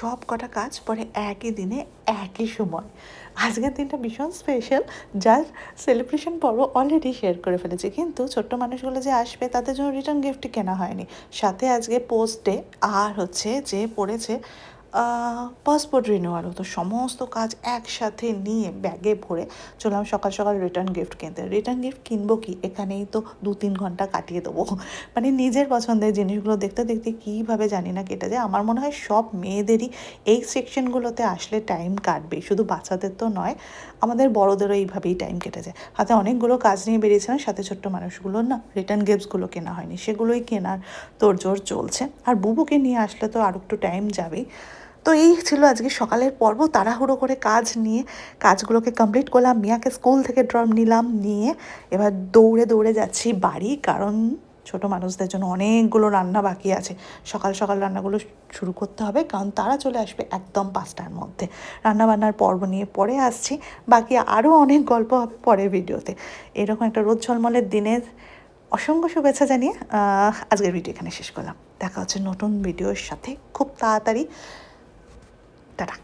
সব কটা কাজ পরে একই দিনে একই সময়। আজকের দিনটা ভীষণ স্পেশাল, যার সেলিব্রেশন পর্ব অলরেডি শেয়ার করে ফেলেছি, কিন্তু ছোট্ট মানুষগুলো যে আসবে তাদের জন্য রিটার্ন গিফটই কেনা হয়নি। সাথে আজকে পোস্ট ডে, আর হচ্ছে যে পড়েছে পাসপোর্ট রিনিউয়ালও। তো সমস্ত কাজ একসাথে নিয়ে ব্যাগে ভরে চললাম সকাল সকাল রিটার্ন গিফট কিনতে। রিটার্ন গিফট কিনবো কি, এখানেই তো 2-3 ঘন্টা কাটিয়ে দেবো। মানে নিজের পছন্দের জিনিসগুলো দেখতে দেখতে কীভাবে জানি না কেটে যায়। আমার মনে হয় সব মেয়েদেরই এই সেকশনগুলোতে আসলে টাইম কাটবে, শুধু বাচ্চাদের তো নয়, আমাদের বড়োদেরও এইভাবেই টাইম কেটে যায়। হাতে অনেকগুলো কাজ নিয়ে বেরিয়েছিলাম, সাথে ছোট্ট মানুষগুলোর না রিটার্ন গিফটসগুলো কেনা হয়নি, সেগুলোই কেনার তোড়জোড় চলছে। আর বুবুকে নিয়ে আসলে তো আর একটু টাইম যাবেই। তো এই ছিল আজকে সকালের পর্ব। তাড়াহুড়ো করে কাজ নিয়ে কাজগুলোকে কমপ্লিট করলাম, মিয়াকে স্কুল থেকে ড্রপ নিলাম, নিয়ে এবার দৌড়ে দৌড়ে যাচ্ছি বাড়ি, কারণ ছোটো মানুষদের জন্য অনেকগুলো রান্না বাকি আছে। সকাল সকাল রান্নাগুলো শুরু করতে হবে, কারণ তারা চলে আসবে একদম 5টার মধ্যে। রান্নাবান্নার পর্ব নিয়ে পরে আসছি, বাকি আরও অনেক গল্প হবে পরের ভিডিওতে। এরকম একটা রোদ ঝলমলের দিনের অসংখ্য শুভেচ্ছা জানিয়ে আজকের ভিডিও এখানে শেষ করলাম। দেখা হচ্ছে নতুন ভিডিওর সাথে খুব তাড়াতাড়ি। টাটা।